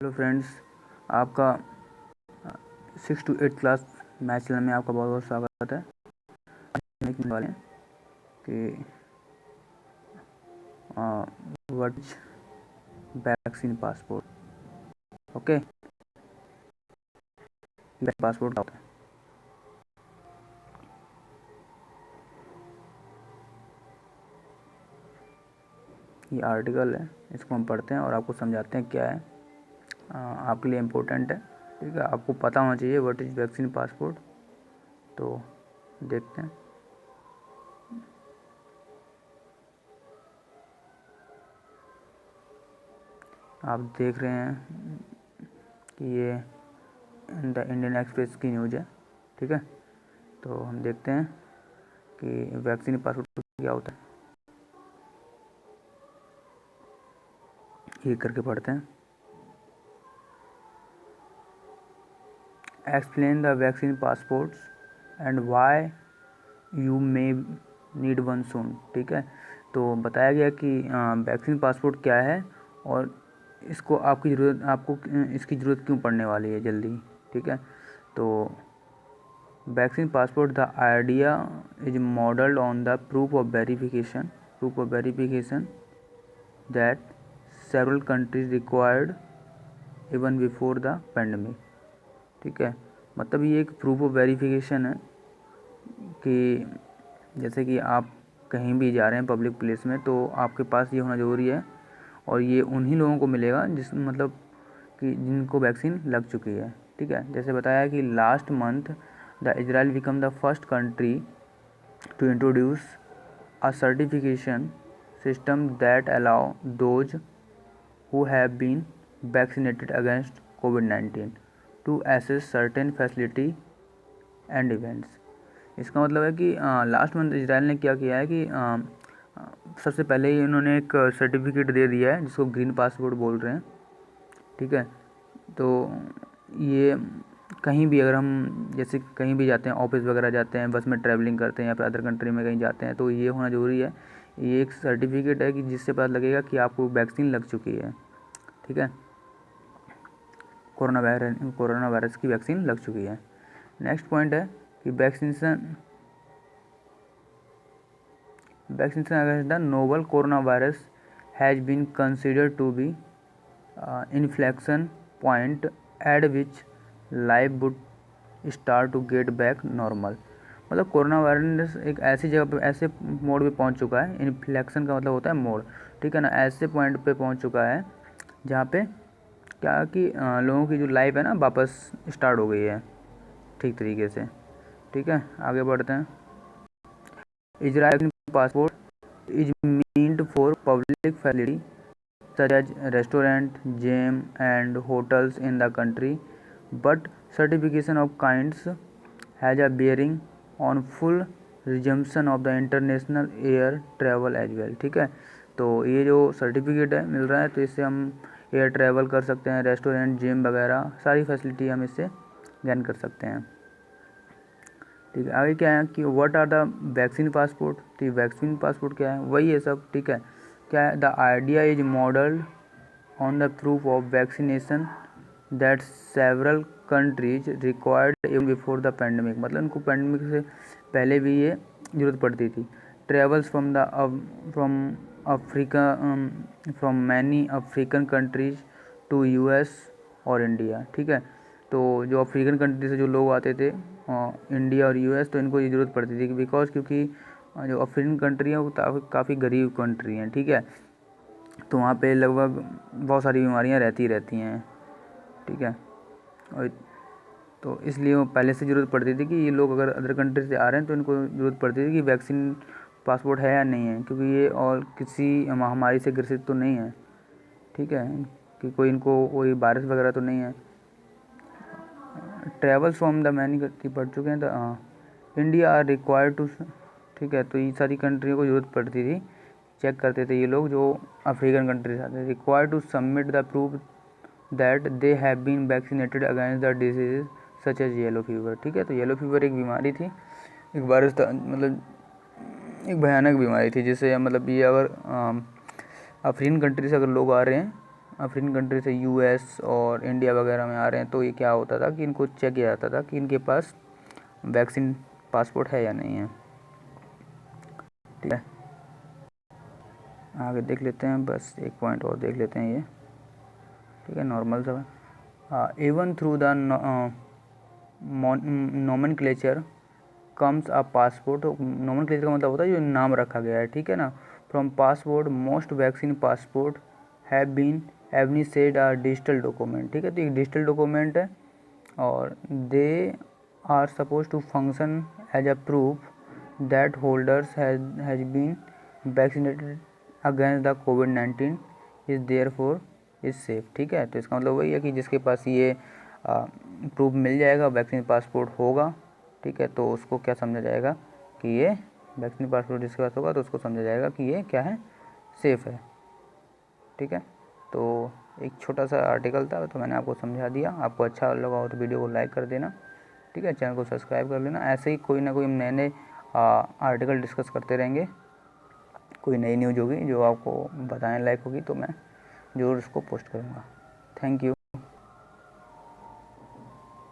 Hello friends, आपका 6 to 8 class math channel में आपका बहुत बहुत स्वागत है। लिखने वाले हैं कि what is vaccine passport. Okay, passport होता है। ये आर्टिकल है, इसको हम पढ़ते हैं और आपको समझाते हैं क्या है। आपके लिए इम्पोर्टेंट है, ठीक है। आपको पता होना चाहिए व्हाट इज वैक्सीन पासपोर्ट। तो देखते हैं। आप देख रहे हैं कि ये द इंडियन एक्सप्रेस की न्यूज़ है, ठीक है। तो हम देखते हैं कि वैक्सीन पासपोर्ट क्या होता है, ये करके पढ़ते हैं। Explain the vaccine passports and why you may need one soon, ठीक है। तो बताया गया कि वैक्सीन पासपोर्ट क्या है और इसको आपको इसकी ज़रूरत क्यों पड़ने वाली है जल्दी, ठीक है। तो vaccine passport the idea is modelled on the proof of verification that several countries required even before the pandemic, ठीक है। मतलब ये एक प्रूफ ऑफ वेरिफिकेशन है कि जैसे कि आप कहीं भी जा रहे हैं पब्लिक प्लेस में, तो आपके पास ये होना ज़रूरी है और ये उन्हीं लोगों को मिलेगा जिस मतलब कि जिनको वैक्सीन लग चुकी है, ठीक है। जैसे बताया कि last month the Israel become the first country to introduce a certification system that allow those who have been vaccinated against COVID-19 to access certain facility and events। इसका मतलब है कि लास्ट मंथ इजराइल ने क्या किया है कि सबसे पहले ही उन्होंने एक सर्टिफिकेट दे दिया है जिसको ग्रीन पासपोर्ट बोल रहे हैं, ठीक है। तो ये कहीं भी अगर हम जैसे कहीं भी जाते हैं, ऑफिस वगैरह जाते हैं, बस में ट्रैवलिंग करते हैं या फिर अदर कंट्री में कहीं जाते हैं, तो ये होना ज़रूरी है। ये एक सर्टिफिकेट है कि जिससे पता लगेगा कि आपको वैक्सीन लग चुकी है, ठीक है। कोरोना वायरस की वैक्सीन लग चुकी है। नेक्स्ट पॉइंट है कि vaccination against the novel corona virus has been considered to be inflection point at which life would start to get back normal. मतलब कोरोना वायरस एक ऐसी जगह पे, ऐसे मोड पे पहुंच चुका है। इन्फ्लेक्शन का मतलब होता है मोड, ठीक है ना। ऐसे पॉइंट पे पहुंच चुका है जहाँ पे क्या कि लोगों की जो लाइफ है ना वापस स्टार्ट हो गई है ठीक तरीके से, ठीक है। आगे बढ़ते हैं। Israel passport is meant for public facility such as restaurant, gym and hotels in the country, but certification of kinds has a bearing on full resumption of the international air travel as well, ठीक है। तो ये जो certificate है मिल रहा है, तो इससे हम एयर ट्रैवल कर सकते हैं, रेस्टोरेंट, जिम वगैरह सारी फैसिलिटी हम इससे गेन कर सकते हैं, ठीक है। आगे क्या है कि what are the vaccine passport. तो वैक्सीन पासपोर्ट क्या है, वही है सब, ठीक है। क्या है, the idea is modelled on the proof of vaccination that several countries required even before the pandemic. मतलब इनको पेंडेमिक से पहले भी ये ज़रूरत पड़ती थी। Travels from Africa from many African countries to US और इंडिया, ठीक है। तो जो अफ्रीकन कंट्री से जो लोग आते थे इंडिया और यूएस, तो इनको ये ज़रूरत पड़ती थी बिकॉज क्योंकि जो अफ्रीकन कंट्री है वो काफ़ी गरीब कंट्री हैं, ठीक है। तो वहाँ पे लगभग बहुत सारी बीमारियाँ रहती हैं, ठीक है। और तो इसलिए वो पहले से ज़रूरत पड़ती थी कि ये लोग अगर अदर कंट्री से आ रहे हैं तो इनको ज़रूरत पड़ती थी कि वैक्सीन पासपोर्ट है या नहीं है, क्योंकि ये और किसी महामारी से ग्रसित तो नहीं है, ठीक है, कि कोई वायरस वगैरह तो नहीं है। Travels from the many country पढ़ चुके हैं, तो इंडिया आर रिक्वायर्ड टू, ठीक है। तो ये सारी कंट्रियों को ज़रूरत पड़ती थी, चेक करते थे ये लोग जो अफ्रीकन कंट्री से आते थे। Required to submit the proof that they have been vaccinated against the disease such as yellow fever, ठीक है। तो येलो फीवर एक बीमारी थी, एक वायरस था, मतलब एक भयानक बीमारी थी, जिससे मतलब ये अगर अफ्रीकन कंट्री से अगर लोग आ रहे हैं अफ्रीकन कंट्री से यूएस और इंडिया वगैरह में आ रहे हैं, तो ये क्या होता था कि इनको चेक किया जाता था कि इनके पास वैक्सीन पासपोर्ट है या नहीं है। ठीक है, आगे देख लेते हैं, बस एक पॉइंट और देख लेते हैं ये। ठीक है, नॉर्मल सब है। Even through the nomenclature comes a passport. Nomenclature का मतलब होता है जो नाम रखा गया है, ठीक है ना। From passport most vaccine passport have been envisaged a digital document. ठीक है, तो एक डिजिटल डॉक्यूमेंट है और they are suppose to function as a proof that holders has been vaccinated against the कोविड-19 is there for is safe. ठीक है, तो इसका मतलब वही है कि जिसके पास ये प्रूफ मिल जाएगा, वैक्सीन पासपोर्ट होगा, ठीक है, तो उसको क्या समझा जाएगा कि ये वैक्सीन पासपोर्ट जिसके पास होगा तो उसको समझा जाएगा कि ये क्या है, सेफ़ है। ठीक है, तो एक छोटा सा आर्टिकल था, तो मैंने आपको समझा दिया। आपको अच्छा लगा हो तो वीडियो को लाइक कर देना। ठीक है, चैनल को सब्सक्राइब कर लेना। ऐसे ही कोई ना कोई हम नए नए आर्टिकल डिस्कस करते रहेंगे। कोई नई न्यूज़ होगी जो आपको बताने लायक होगी तो मैं ज़रूर उसको पोस्ट करूँगा। Thank you.